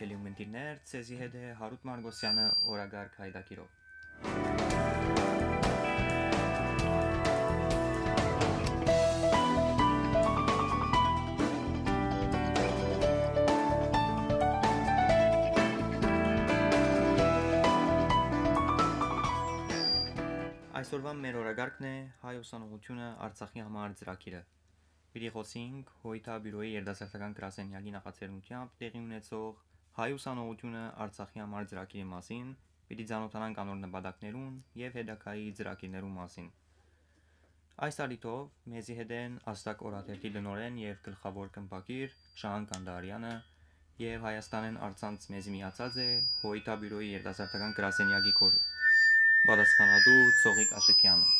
Բարեքելի ունգընտիրներ, ցեզի հետ է Հարութ Մարգոսյանը օրագարկ հայդակիրով։ Այսօրվան մեր օրագարկն է հայ ուսանողությունը Արցախի համար ծրագիրը։ Պիտի խոսենք Հոյթաբյուրոյի երդասարտական գրասենյակի նախաձեռնությամբ տեղի ունեցող հայ ուսանողությունը Արցախի համար ծրագիրի մասին, պիտի ծանոթանանք անոր նպատակներուն եւ հետագայի ծրագիրներուն մասին։ Այս ալիթով մեզի հետ են Աստակ օրաթերթի լնորեն եւ գլխավոր կմպակիր Շահան Կանդարյանը եւ Հայաստանեն արցանց մեզի միացած է Հոյթաբյուրոյի երդասարտական գրասենյակի պատասխանատու Ծողիկ Աշոկյանը։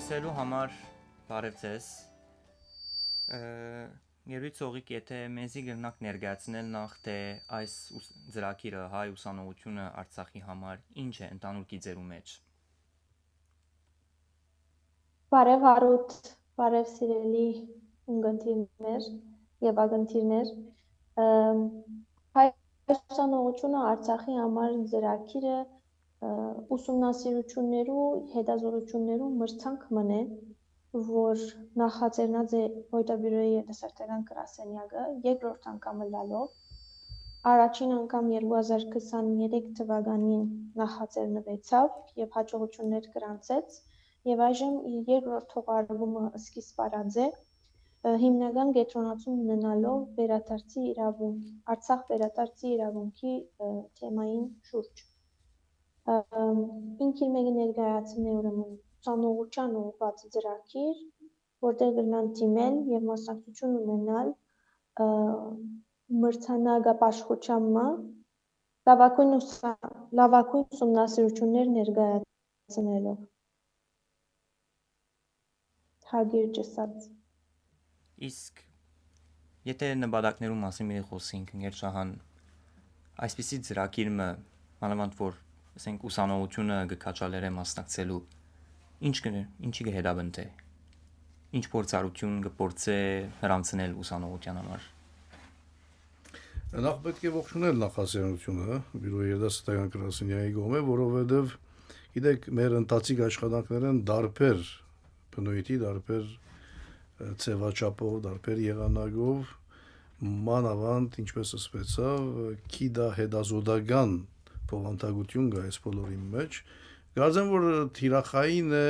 Սկսելու համար բարև ձեզ։ Երևի Ծողիկ, եթե մեզի գրնակ ներկայացնել նախ թե այս ծրագիրը հայ ուսանողությունը Արցախի համար ինչ է ընդհանուր գիծերու մեջ։ Բարև Հարութ, բարև սիրելի ունգընտիրներ եւ ագընտիրներ։ Հայ ուսանողությունը Արցախի համար ծրագիրը ուսումնասիրություններու հետազոտություններու մրցանք մնե, որ նախաձեռնած է Հոյթաբյուրոյի երդասարտական գրասենյակը երկրորդ անգամը լալով, առաջին անգամ 2023 թվականին նախաձեռնվեցավ եւ հաջողություններ գրանցեց եւ այժմ իր երկրորդ թողարկումը սկիզբ արած է, հիմնական կենտրոնացում ունենալով վերադարձի իրավունք, Արցախ վերադարձի իրավունքի թեմային շուրջ։ Ինքիր մեկի ներկայացնի ուրեմն ուսանողության ուղղված ծրագիր, որտեղ գրնան դիմել եւ մասնակցություն ունենալ մրցանակապաշխությամը լավագույն ուսումնասիրություններ ներկայացնելով։ Հագիր ջսած։ Իսկ եթե նպատակներու մասին մի խոսենք, ընկեր Շահան, այսպիսի ծրագիրը մանավանդ որ ասենք ուսանողությունը գկաչալերը մասնակցելու ինչի կհետաբնթե, ինչ փորձառություն կփորձե հրանցնել ուսանողության համար։ Նախ պետք է ողջունել նախաձեռնությունը բյուրոյի երդասարտական գրասենյակի կողմէ, որովհետև գիտեք մեր ընթացիկ աշխատանքներն դարբեր բնույթի, դարբեր ցեվաչափով, դարբեր եղանակով, մանավանդ ինչպես ասվեցավ, քիդա հետազոտական փոխանցագություն կա այս բոլորի մեջ, կարծեմ որ թիրախային է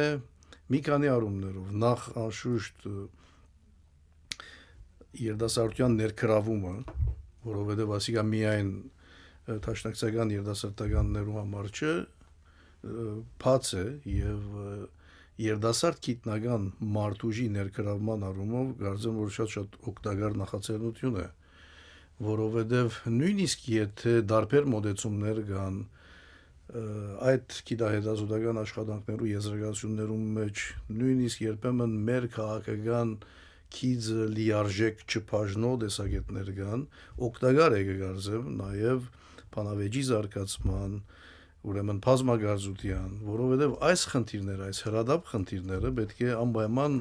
մի քանի առումներով, նախ անշուշտ երդասարտության ներգրավումը, որովհետև ասիկա միայն տաշնակցական երդասարտականներու համար չէ, բաց է եւ երդասարտ գիտնական մարդուժի ներգրավման առումով կարծեմ որ շատ օգտակար նախաձեռնություն է, որովհետև նույնիսկ եթե դարբեր մոդեցումներ կան այդ գիտահետազոտական աշխատանքներու եզրակացություններու մեջ, նույնիսկ երբեմն մեր քաղաքական քիձը լիարժեք չբաժնող տեսակետներ կան, օգտակար է կգարձեմ նաև բանավեճի զարգացման, ուրեմն բազմագործության, որովհետև այս խնդիրները, այս հրադապ խնդիրները պետք է անպայման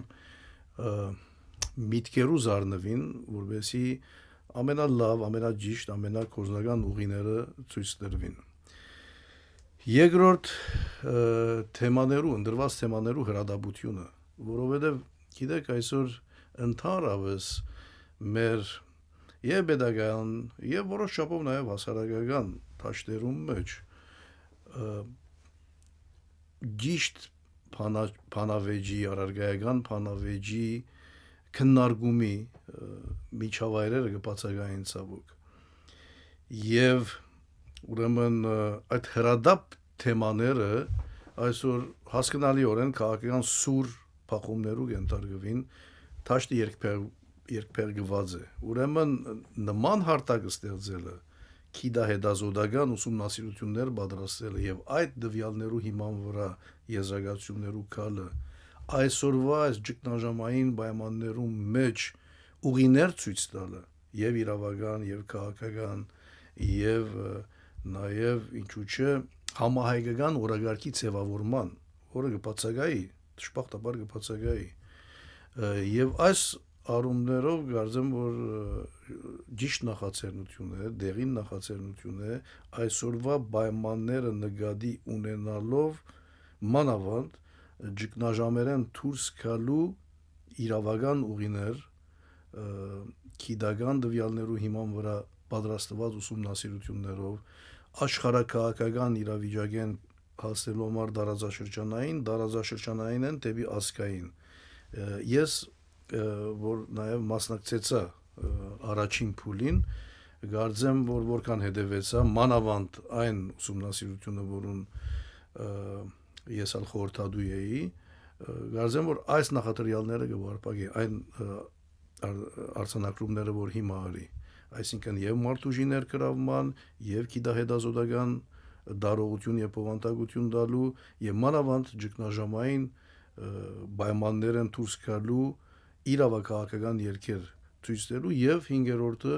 միտքերու զարնվին, որովհետեւ ամենալավ, ամենաջիշտ, ամենակորձնական ուղիները ցույց տրվին։ Երկրորդ թեմաներու, ընդրված թեմաներու հրադապությունը, որովհետև գիտեք այսօր ընդհանրապես մեր եւ pedagogan եւ որոշ չափով նաեւ հասարակական դաշտերում մեջ ճիշտ բանավեճի, առարգայական բանավեճի քննարկումի միջավայրերը կբացակայեն ցավոք եւ ուրեմն այդ հրադապ թեմաները այսօր հասկանալիորեն քաղաքական սուր փախումներու կընթարկվին դաշտի երկբերգված է ուրեմն նման հարթակ ստեղծելը կիդահետազոտական ուսումնասիրություններ պատրաստելը եւ այդ դվյալներու հիման վրա եզրակացություններու կալը այսօրվա այս ճգնաժամային պայմաններում մեջ ուղիներ ցույց տալը եւ իրավական եւ քաղաքական եւ նաեւ ինչու՞ չէ համահայկական օրագարկի ձևավորման, որը կբացակայի, դժբախտաբար կբացակայի եւ այս առումներով կարծեմ որ ճիշտ նախաձեռնություն է, դեղին նախաձեռնություն է այսօրվա պայմանները նկատի ունենալով մանավանդ ճգնաժամերեն դուրս գալու իրավական ուղիներ քիդական դվյալներու հիման վրա պատրաստված ուսումնասիրություններով աշխարհակաղակական իրավիճակեն հասնելու համար դարաձաշրջանային են դեպի ազգային ես որ նաև մասնակցեցա առաջին փուլին կարծեմ որ որքան հետևեցա մանավանդ այն ուսումնասիրությունը որուն ես ալ խորհրդադու էի կարծեմ որ այս նախադրյալները կվարպագի այն արձանագրումները որ հիմա արի այսինքն եւ մարդուժի ներգրավման եւ կիդահետազոտական դարողություն եւ բովանդակություն տալու եւ մանավանդ ճգնաժամային պայմաններն դուրս գալու իրավաքաղաքական երկեր ցույց տալու եւ 5-րդը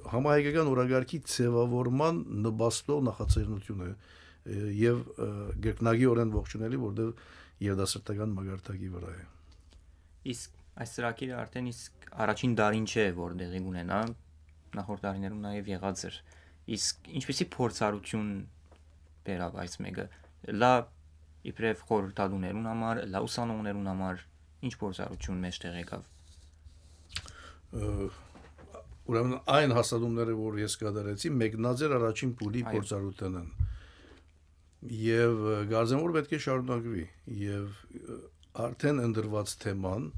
համահայկական օրագարկի ձևավորման նպաստող նախաձեռնություն է եւ գերկնագիորեն ողջունելի որտեղ երդասարտական մագարտակի վրա է Իսկ այս ծրագիրը արդեն իսկ առաջին դարին չէ որ դեղի ունենա նախորդ տարիներում նաեւ եղած էր իսկ ինչպեսի փորձառություն բերավ այս մեկը լա իբրև խորհրդադուներուն համար լա ուսանողներուն համար ինչ փորձառություն մեջտեղ եկավ ուրեմն այն հաստատումները որ ես կատարեցի մեկնաձեր առաջին փուլի փորձառությունն են եւ կարծեմ որ պետք է շարունակվի եւ արդեն ընդրված թեման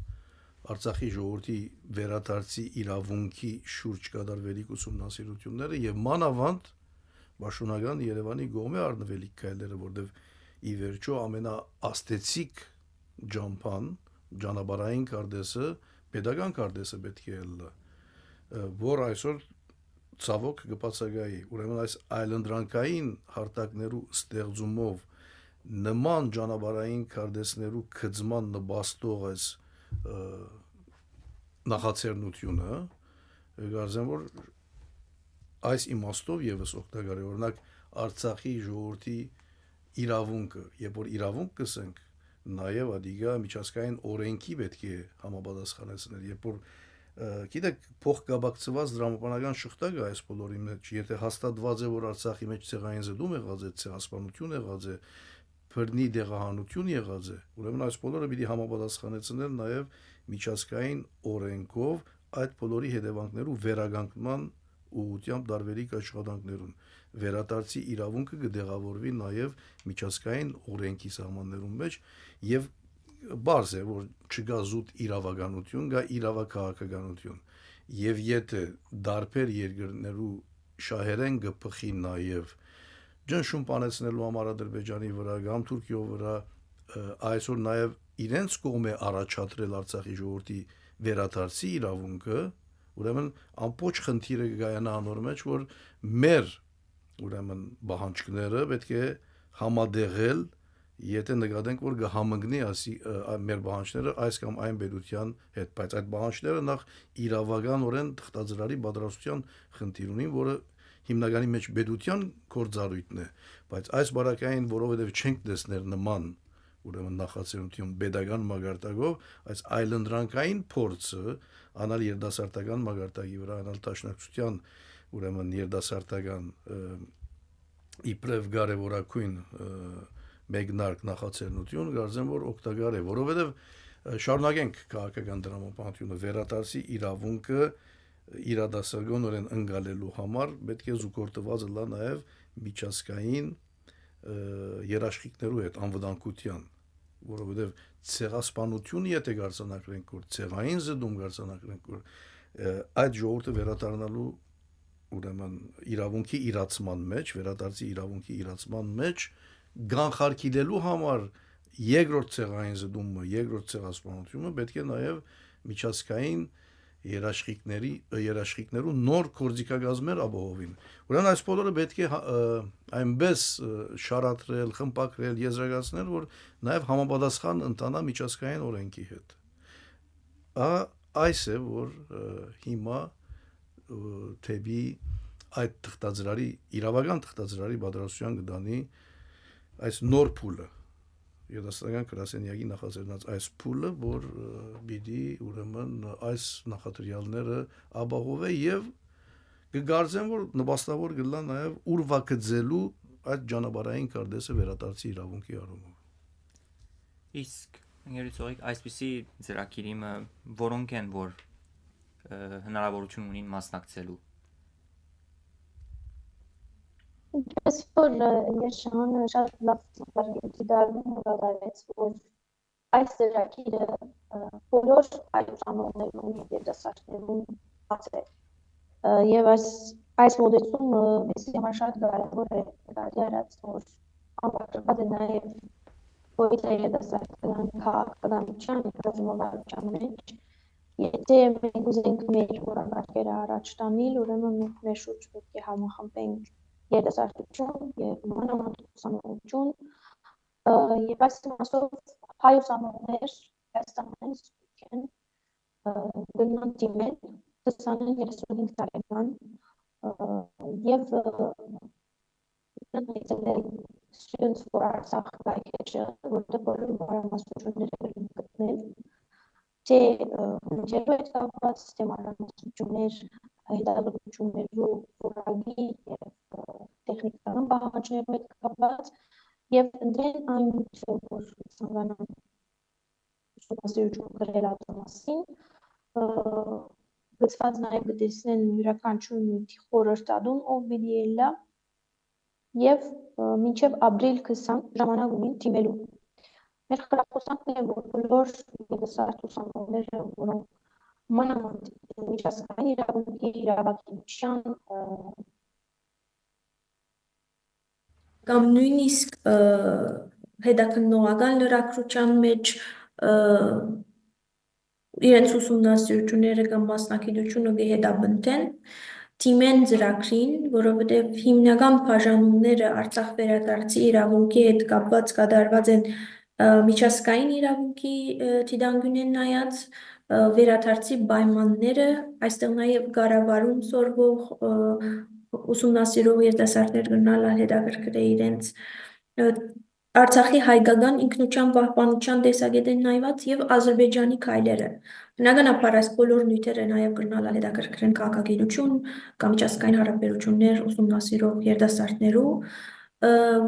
Արցախի ժողովրդի վերադարձի իրավունքի շուրջ կատարվելիք ուսումնասիրությունները եւ մանավանդ Պաշտոնական Երևանի գոմե առնվելիք քայլերը որտեղ ի վերջո ամենաաստեցիկ ջամփան ճանապարհային կարդեսը pedagogan կարդեսը պետք է լա որ այսօր ցավոք կբացակայի ուրեմն այս այլընտրանքային հարթակներու ստեղծումով նման ճանապարհային կարդեսներու գծման նպաստող այս նախաձեռնությունը կարծեմ որ այս իմաստով եւս օգտակար է օրինակ Արցախի ժողովրդի իրավունքը երբ որ իրավունք կսենք նաեւ ադիգա միջազգային օրենքի պետք է համապատասխանեցնել երբ որ գիտեք փոխկապակցված դրամապանական շղթա կա այս բոլորի մեջ եթե հաստատված է որ Արցախի մեջ ցեղային զդում եղած է ցեղասպանություն եղած է բռնի դեղահանություն եղած է ուրեմն այս բոլորը պիտի համապատասխանեցնել նաեւ միջազգային օրենքով այդ բոլորի հետևանքներու վերականգնման ուղղությամբ դարվերիկ աշխատանքներուն վերադարձի իրավունքը կդեղավորվի նաեւ միջազգային օրենքի սահմաններում մեջ եւ բարձ է որ չկա զուտ իրավականություն կա իրավաքաղաքականություն եւ եթե դարբեր երկրներու շահերեն կփխի նաեւ ջնշում պանեցնելու համար Ադրբեջանի վրա կամ Թուրքիո վրա այսօր նաեւ իրենց կողմ է առաջադրել Արցախի ժողովրդի վերադարձի իրավունքը ուրեմն ամբողջ խնդիրը կգայանա անոր մեջ որ մեր ուրեմն բանջկները պետք է համադեղել եթե նկատենք որ կհամընկնի մեր բանջները այս կամ այն պետության հետ բայց այդ բանջները նախ իրավականորեն թղթաձրարի պատրաստության խնդիր ունին որը հիմնականի մեջ պետության կորձառույթն է բայց այս բարակային որովհետև չենք տեսնել նման ուրեմն նախաձեռնություն pedagogan մագարտակով այս այլընտրանքային փորձը անալ երդասարտական մագարտակի վրա անալ տաշնակցության ուրեմն երդասարտական իբրև կարևորագույն մեկնարկ նախաձեռնություն կարծեմ որ օգտակար է որովհետև շարունակենք քաղաքական դրամապանությունը վերադարձի իրավունքը իրադասագոնորեն ընկալելու համար պետք է զուգորդված լա նաև միջազգային երաշխիքներու հետ անվտանգության որովհետև ցեղասպանություն եթե գարցանակրենք որ ցեղային զդում գարցանակրենք որ այդ ժողովուրդը վերադառնալու ուրեմն իրավունքի իրացման մեջ վերադարձի իրավունքի իրացման մեջ գանխարկիլելու համար երկրորդ ցեղային զդումը երկրորդ ցեղասպանությունը պետք է նաև միջազգային երաշխիքներու նոր կորձիկագազմեր ապահովին։ Ուրեմն այս բոլորը պետք է այնպես շարադրել, խմպակրել, եզրակացնել, որ նաև համապատասխան ընտանա միջազգային օրենքի հետ։ Այս է, որ հիմա թեպի այդ թղթածրարի, իրավական թղթածրարի պատրաստության կդանի այս նոր փուլը, երդասարտական գրասենյակի նախաձեռնած այս փուլը, որ պիտի ուրեմն այս նախադրյալները ապահովե եւ կգարձեն, որ նպաստավոր կլա նաեւ ուրվագծելու այդ ճանապարհային կարդեսը վերադարձի իրավունքի առումով։ Իսկ ընկերությունիկ այսպիսի ծրագիրիմը որոնք են, որ հնարավորություն ունին մասնակցելու։ Ես որ Երշանը շատ լավ ծրագիր դառնում ուղղարեց, որ այս ծրագիրը բոլոր այլուծանողներուն եւ երիտասարդներուն բաց է։ Եվ այս մոտեցումը մեզ համար շատ կարևոր է, դարձյալ որ ամբողջապես նաեւ ոյտը երիտասարդական քաղաքականության ռազմավարության մեջ, եթե մենք ուզենք մեր օրակարգերը առաջ տանել, ուրեմն մենք մեր շուրջ պետք է համախմբենք երիտասարդություն եւ մանավանդ ուսանողություն եւ այս մասով հայ ուսանողներ Հայաստանից են գնան դիմել 20-35 տարեկան եւ Students for Artsakh կայքեջը, որտեղ բոլոր բարամասությունները գտնել, թե ինչերով է կապված, թե մանրամասնություններ հետազոտություններու որակի եւ տեխնիկական պահանջներով է կապված եւ ընդրեն այն որ ցանկանան ուսումնասիրություն գրել այդ մասին գծված նաեւ գտեսնեն յուրաքանչյուր նյութի խորհրդատուն ով պիտի ելնա եւ մինչեւ ապրիլ 20 ժամանակ ունին թիմելու մեր խրախուսանքն է որ բոլոր երիտասարդ ուսանողները որոնք մանավանդ միջազգային իրավունքի իրավաբանության կամ նույնիսկ հետաքննողական լրագրության մեջ իրենց ուսումնասիրությունները կամ մասնակցությունը կհետաբնթեն թիմեն ծրագրին, որովհետև հիմնական բաժանումները Արցախ վերադարձի իրավունքի հետ կապված կատարված են միջազգային իրավունքի դիտանկյունեն նայած վերադարձի պայմանները, այստեղ նաև կառավարում սորվող ուսումնասիրող երիտասարդներ գնալ հետաքրքրել իրենց Արցախի հայկական ինքնության պահպանության տեսակետին նայված եւ Ադրբեջանի քայլերը։ Բնականաբար այս բոլոր նյութերը նաև գնալ հետաքրքրեն քաղաքագիտություն կամ միջազգային հարաբերություններ ուսումնասիրող երիտասարդներու,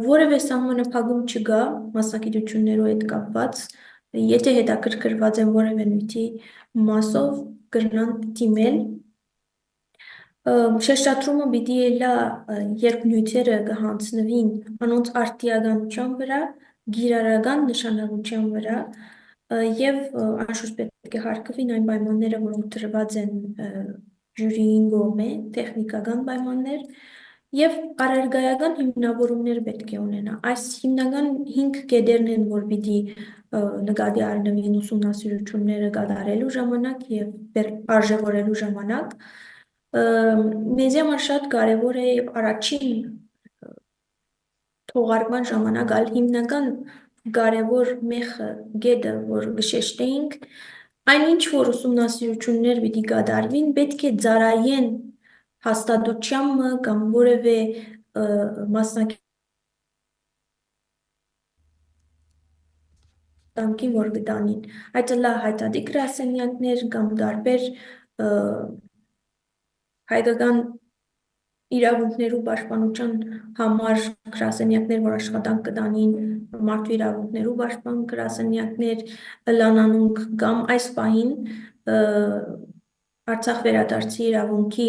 որևէ սահմանափակում չկա մասնագիտություններով հետ կապված, եթե հետաքրքրված են որևէ նյութի մասով կգնան դիմել Շեշտադրումը պիտի ելա, երբ նյութերը կհանձնվին անոնց արտիականության վրա, գիրարական նշանակության վրա եւ անշուշտ պետք է հարգվին այն պայմանները, որոնք դրված են ժյուրիին կողմէ, տեխնիկական պայմաններ եւ առարգայական հիմնավորումներ պետք է ունենա։ Այս հիմնական 5 կետերն են, որ պիտի նկատի առնվին ուսումնասիրությունները կատարելու ժամանակ եւ արժեվորելու ժամանակ Մեզ համար շատ կարևոր է առաջին թողարկման ժամանակ այլ հիմնական կարևոր մեխը գետը, որ գշեշտեինք, այնինչ որ ուսումնասիրություններ պիտի կատարվին, պետք է ծառայեն հաստատությամը կամ որևէ մասնակցին, որ կտանին։ Այդ լա հայտարարի գրասենյակներ կամ տարբեր հայկական իրավունքներու պաշտպանության համար գրասենյակներ, որ աշխատանք կտանին մարդու իրավունքներու պաշտպան գրասենյակներ լանանունք կամ այս պահին Արցախ վերադարձի իրավունքի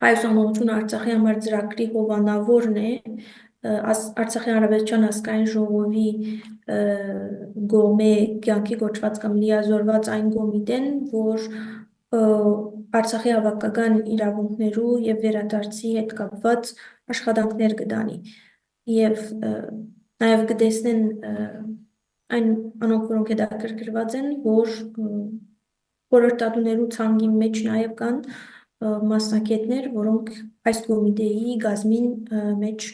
հայ ուսանողություն Արցախի համար ծրագրի հովանավորն է Արցախի հանրապետության ազգային ժողովի գոմե կյանքի կոչված կամ լիազորված այն կոմիտեն, որ Արցախի հավաքական իրավունքներու եւ վերադարձի հետ կապված աշխատանքներ կդանի եւ նաեւ կտեսնեն այն անոնք որոնք հետաքրքրված են որ խորհրդատուներու ցանկի մեջ նաև կան մասնակիցներ, որոնք այս կոմիտեի գազմին մեջ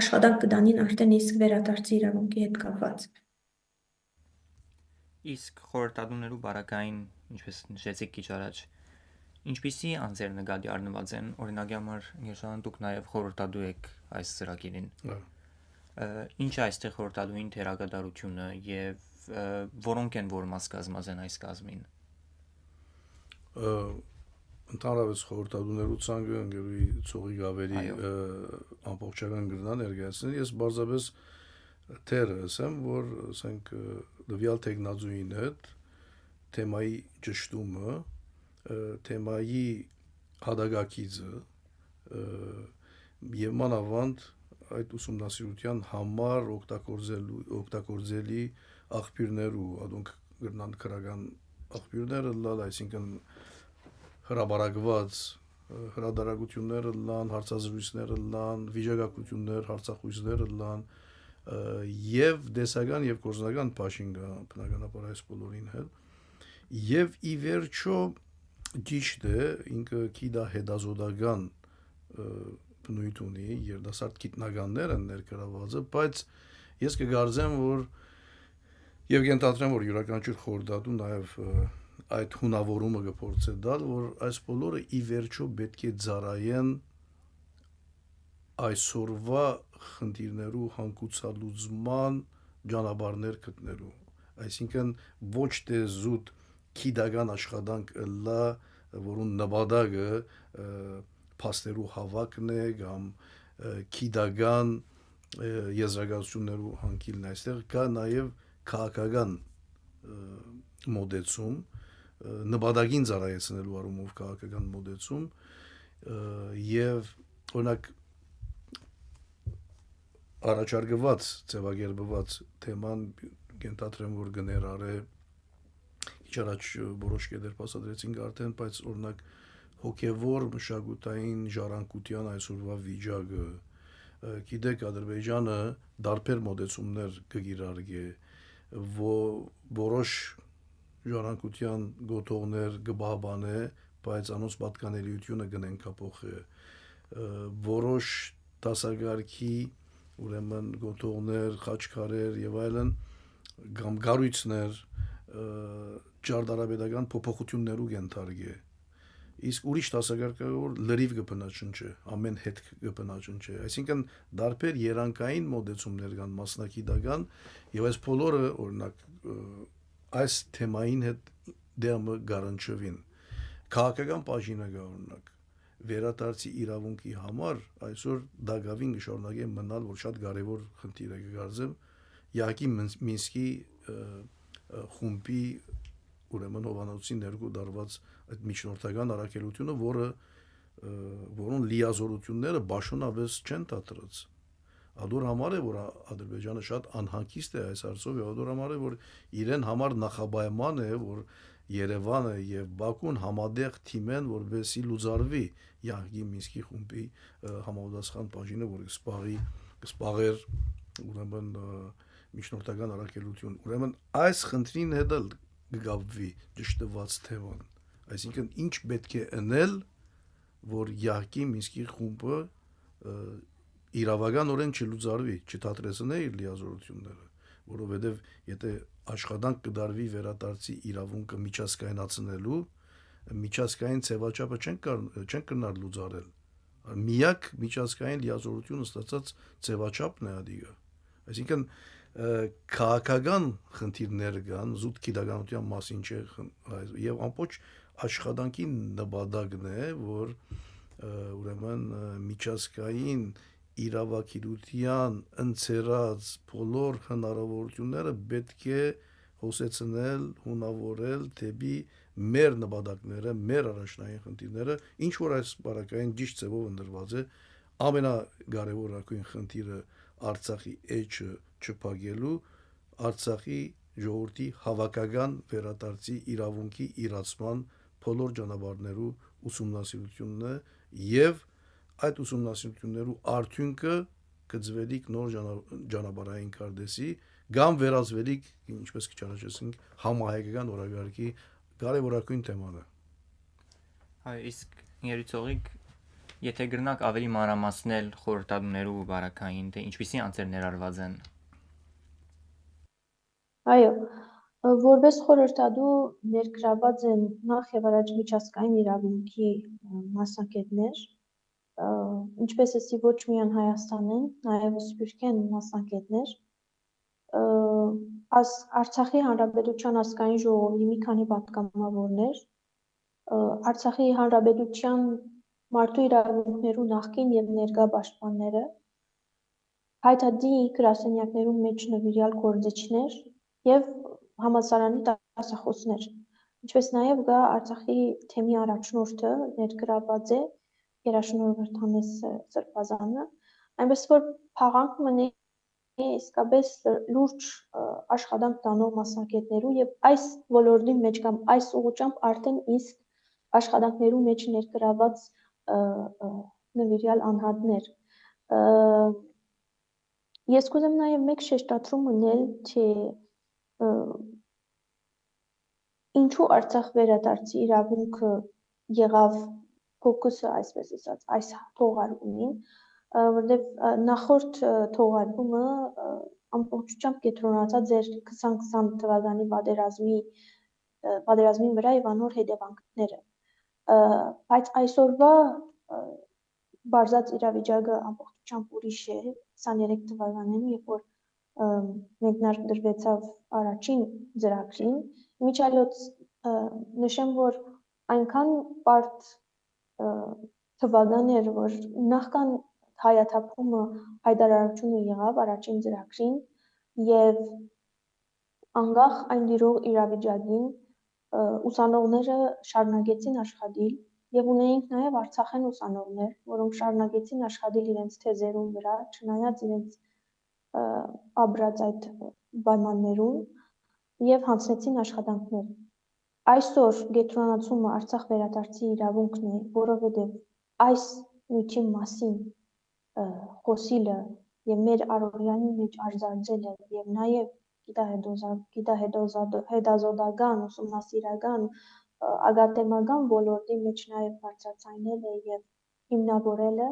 աշխատանք կդանին արդեն իսկ վերադարձի իրավունքի հետ կապված։ Իսկ խորհրդատուներու բարակային, ինչպես նշեցիք քիչ առաջ, ինչպիսի անձեր նկատի առնված են, օրինակի համար Գերշան դուք նաև խորհրդատու եք այս ծրագիրին։ Ինչ է այստեղ խորհրդատուին թերակատարությունը եւ որոնք են որ մաս կազմած են այս կազմին։ Ընդհանրապես խորհրդատուներու ցանկը ընկերուի ծողի գավերի ամբողջական գրնա ներկայացնել, ես բարձրապես թերը ասեմ, որ ասենք լվյալ տեխնազուին հետ թեմայի ճշտումը, թեմայի հադագակիցը եւ մանավանդ այդ ուսումնասիրության համար օգտագործելի աղբյուրներու, adunk գրնան քրական աղբյուրները լալ, այսինքն հրաբարակված հրադարագությունները լան, հարցազրույցները լան, վիճակագրություններ, հարցախույսները լան եւ դեսական եւ գործնական փաշին կա բնականաբար այս բոլորին հետ եւ ի վերջո ճիշտ է ինքը քիդա հետազոտական բնույթ ունի երդասարդ գիտնականներ են ներկրավածը, բայց ես կգարձեմ, որ եւ կենտրոնեմ, որ յուրաքանչյուր խորհրդատու նաեւ այդ հունավորումը կփորձե դալ, որ այս բոլորը ի վերջո պետք է ծառայեն այսօրվա խնդիրներու հանգուցալուծման ճանապարհներ գտնելու, այսինքն ոչ թե զուտ քիդական աշխատանք լա, որուն նպատակը փաստերու հավաքն է կամ քիդական եզրակացություններու հանգիլն այստեղ կա նաև քաղաքական մոդեցում նպատակին ծառայեցնելու առումով քաղաքական մոդեցում եւ օրինակ առաջարկված ձևակերպված թեման կենտրոնեմ որ գներարե քիչ առաջ որոշ կետեր փաստադրեցինք արդեն, բայց օրինակ հոգևոր մշակութային ժառանգության այսօրվա վիճակը գիտեք Ադրբեջանը դարբեր մոդեցումներ կգիրարգե որոշ ժառանգության գոտողներ կբահբանե, բայց անոնց պատկանելիությունը կնեն կապոխը որոշ դասակարգի ուրեմն գոտողներ, խաչքարեր եւ այլն կամ գառույցներ ճարտարապետական փոփոխություններու կենթարկե իսկ ուրիշ դասակարգը որ լրիվ կբնաչնչի ամեն հետ կբնաչնչի այսինքն դարբեր երանգային մոդեցումներ կան մասնակիտական եւ այս բոլորը օրինակ այս թեմային հետ դեմը գարանչվին քաղաքական բաժինը կա օրինակ վերադարձի իրավունքի համար այսօր դագավին շարունակեն մնալ որ շատ կարևոր խնդիր է կգարձեմ Յակի Մինսկի խումբի ուրեմն հովանոցի ներկու դարված այդ միջնորդական առաքելությունը որոնց լիազորությունները բաշոնապես չեն դադրած Ադոր համար է որ Ադրբեջանը շատ անհանգիստ է այս հարցով եւ ադոր համար է որ իրեն համար նախաբայման է որ Երևանը եւ Բաքուն համադեղ թիմեն որբեսի լուծարվի Յակի Մինսկի խումբի համապատասխան բաժինը որ կսպաղեր ուրեմն միջնորդական առաքելություն ուրեմն այս խնդրին հետ էլ կգաբվի ճշտված թեման այսինքն ինչ պետք է անել որ Յակի Մինսկի խումբը իրավականորեն չլուծարվի չդադրեցնե իր լիազորությունները որովհետեւ եթե աշխատանք կդարվի վերադարձի իրավունքը միջազգայնացնելու միջազգային ցեվաչափը չեն կրնար լուծարել միակ միջազգային լիազորությունը ստացած ցեվաչափն է ադիգա այսինքն քաղաքական խնդիրներ կան զուտ գիտականության մասին չէ եւ ամբողջ աշխատանքի նպատակն է որ ուրեմն միջազգային իրավագիտության ընձեռած բոլոր հնարավորությունները պետք է հոսեցնել, հունավորել դեպի մեր նպատակները, մեր առաջնային խնդիրները, ինչ որ այս բարակային ճիշտ ձևով ընդրված է, ամենակարևորագույն խնդիրը Արցախի էջը չփակելու, Արցախի ժողովրդի հավաքական վերադարձի իրավունքի իրացման բոլոր ճանապարհներու ուսումնասիրությունն է եւ այդ ուսումնասիրություններու արդյունքը կձվելիք նոր ճանապարհային կարդեսի կամ վերածվելիք ինչպես քիչ առաջ ասենք համահայկական օրագարկի կարևորագույն թեման է։ Այո, իսկ երուցողիկ, եթե գրնակ ավելի մանրամասնել խորհրդատուներու բարակային, թե ինչպիսի անձեր ներառված են։ Այո, որպես խորհրդատու ներգրաված են նախ եւ առաջ միջազգային իրավունքի մասնակիցներ, ինչպես էսի ոչ միայն Հայաստանեն, նաեւ Սփյուռքեն մասնակիցներ, Արցախի Հանրապետության ազգային ժողովի մի քանի պատգամավորներ, Արցախի Հանրապետության մարդու իրավունքներու նախկին եւ ներկա պաշտպանները, հայտարարի գրասենյակներում մեջ նվիրյալ գործիչներ եւ համալսարանի դասախոսներ, ինչպես նաեւ գա Արցախի թեմի առաջնորդը ներգրաված է Գերաշնորհ Հանես Սրբազանը, այնպես որ փաղանք մնի իսկապես լուրջ աշխատանք տանող մասնակիցներու եւ այս ոլորտի մեջ կամ այս ուղղությամբ արդեն իսկ աշխատանքներու մեջ ներգրաված նվիրյալ անհատներ։ Ես կուզեմ նաեւ մեկ շեշտադրում ունել, թե ինչու Արցախ վերադարձի իրավունքը եղավ ֆոկուսը, այսպես ասած, այս թողարկումին, որտեղ նախորդ թողարկումը ամբողջությամբ կենտրոնացած էր 2020 թվականի պատերազմի վրա եւ անոր հետևանքները, բայց այսօրվա բարձած իրավիճակը ամբողջությամբ ուրիշ է 23 թվականին, երբ որ մեկնարկ դրվեցավ առաջին ծրագրին, միջալոց նշեմ, որ այնքան բարդ թվական էր, որ նախքան հայաթափումը հայտարարությունը եղավ առաջին ծրագրին եւ անկախ այն դիրող իրավիճակին ուսանողները շարունակեցին աշխատել եւ ունեինք նաեւ Արցախեն ուսանողներ, որոնք շարունակեցին աշխատել իրենց թեզերուն վրա, չնայած իրենց ապրած այդ պայմաններուն եւ հանձնեցին աշխատանքներ։ Այսօր կենտրոնացումը Արցախ վերադարձի իրավունքն է, որովհետեւ այս նյութի մասին խոսիլը եւ մեր առօրյանի մեջ արձանձելը եւ նաեւ հետազոտական, ուսումնասիրական, ակադեմիական ոլորտի մեջ նաեւ բարձրացնելը եւ հիմնավորելը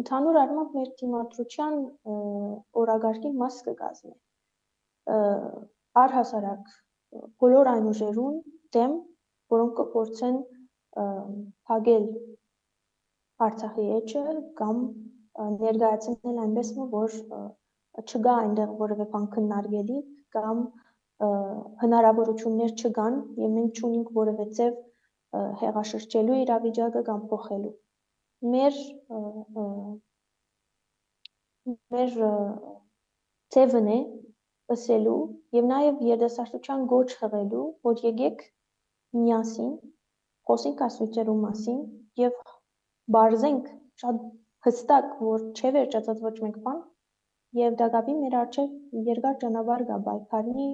ընդհանուր առմամբ մեր դիմադրության օրակարգի մաս կկազմի։ Առհասարակ բոլոր այն ուժերուն դեմ, որոնք կփորձեն փակել Արցախի էջը կամ ներկայացնել այնպես, որ չգա այնտեղ որևէ բան քննարկելի կամ հնարավորություններ չկան եւ մենք չունենք որևէ ձև հեղաշրջելու իրավիճակը կամ փոխելու։ Մեր ձևն է ըսելու եւ նաեւ երիտասարդության գոչ հղելու, որ եկեք միասին խոսենք ասույցերու մասին եւ բարձենք շատ հստակ, որ չէ վերջացած ոչ մեկ բան եւ դակապի մեր առջեւ երկար ճանապարհ կա պայքարի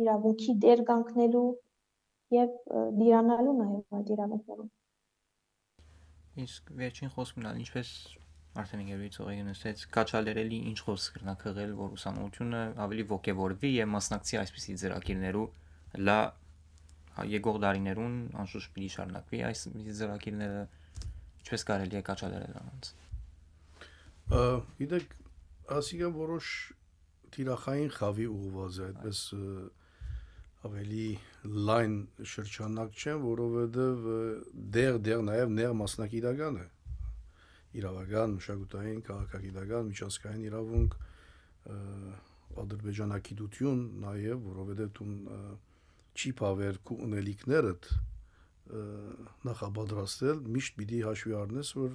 իրավունքի դեր կանգնելու եւ դիրանալու նաեւ այդ իրավունքներում։ Իսկ վերջին խոսքն ալ ինչպես արդեն երուցողի նշեց, կաչալերելի ինչ խոսք կրնա քղել, որ ուսանողությունը ավելի ողջևորվի եւ մասնակցի այսպիսի ծրագիրներու լա եկող դարիներուն անշուշտ պիտի շարունակվի այս ծրագիրները ինչպես կարելի է կաչալերել անոնց։ Գիտեք, ասիկա որոշ թիրախային խավի ուղղված է, այդպես ավելի լայն շրջանակ չեն, որովհետև դեղ նաև նեղ մասնակիտական է, իրավական, մշակութային, քաղաքագիտական, միջազգային իրավունք, ադրբեջանագիտություն նաև, որովհետև դու չի պավեր քու ունելիքներդ նախապատրաստել, միշտ պիտի հաշվի առնես, որ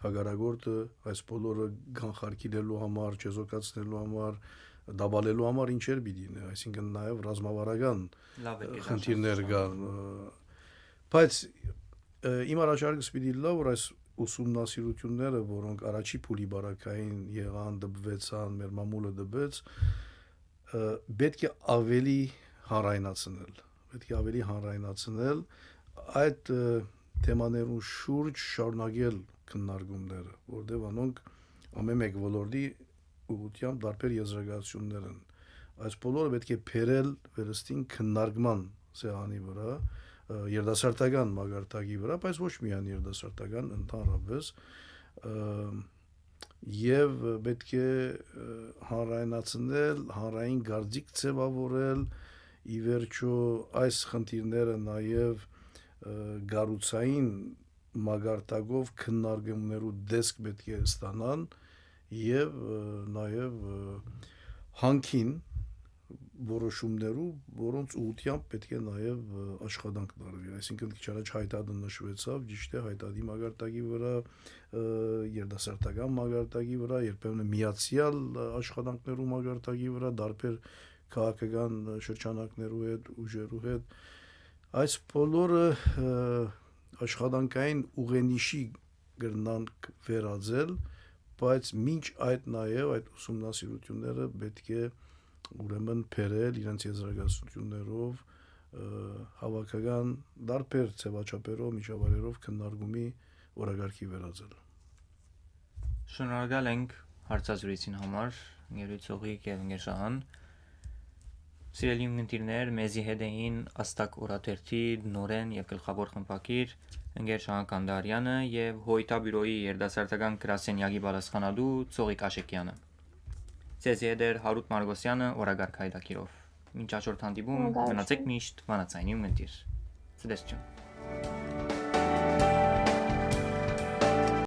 հագարագորդը այս բոլորը կանխարգելելու համար, չեզոքացնելու համար, դաբալելու համար ինչեր պիտի ինի, այսինքն նաև ռազմավարական խնդիրներ կան, բայց իմ առաջարկս պիտի լա, որ այս ուսումնասիրությունները, որոնք առաջի փուլի բարակային եղան, դպվեցան, մեր մամուլը դպվեց, պետք է ավելի հանրայնացնել, այդ թեմաներուն շուրջ շարունակել քննարկումները, որտեղ անոնք ամեն մեկ ոլորտի ուղղությամբ տարբեր եզրակացություններ են։ Այս բոլորը պետք է բերել վերստին քննարկման սեղանի վրա, երդասարտական մագարտակի վրա, բայց ոչ միայն երդասարտական, ընդհանրապես եւ պետք է հանրայնացնել, հանրային գարձիկ ձևավորել, ի վերջո այս խնդիրները նաեւ գառուցային մագարտակով քննարկումներու դեսք պետք է ստանան եւ նաեւ հանքին որոշումներու, որոնց ուղղությամբ պետք է նաև աշխատանք տարվի, այսինքն քիչ առաջ հայտարարը նշվեցավ, ճիշտ է, հայտարարի մագարտակի վրա, երդասարտական մագարտակի վրա, երբեմն միացյալ աշխատանքներու մագարտակի վրա, դարբեր քաղաքական շրջանակներու հետ, ուժերու հետ, այս բոլորը աշխատանքային ուղենիշի գրնանք վերածել, բայց մինչ այդ նաև այդ ուսումնասիրությունները պետք է ուրեմն փերել իրենց եզրակացություններով հավաքական դարբեր ձևաչափերով, միջավայրերով քննարկումի օրակարգի վերածել։ Շնորհակալ ենք հարցազրույցին համար, ընկերությունիկ եւ ընկերշահան։ Սիրելի ունկնդիրներ, մեզի հետ էին Աստակ օրաթերթի նորեն եւ գլխավոր խմբակիր ընկերշահան Կանդարյանը եւ Հոյտաբյուրոյի երդասարտական գրասենյակի պատասխանատու Ծողիկ Աշեկյանը։ Ձեզի հետ էր Հարութ Մարգոսյանը օրագարկ հայտակիրով։ Մինչ հաջորդ հանդիպում մնացեք միշտ վանացայինի ունկնդիր։ Ցտեսություն։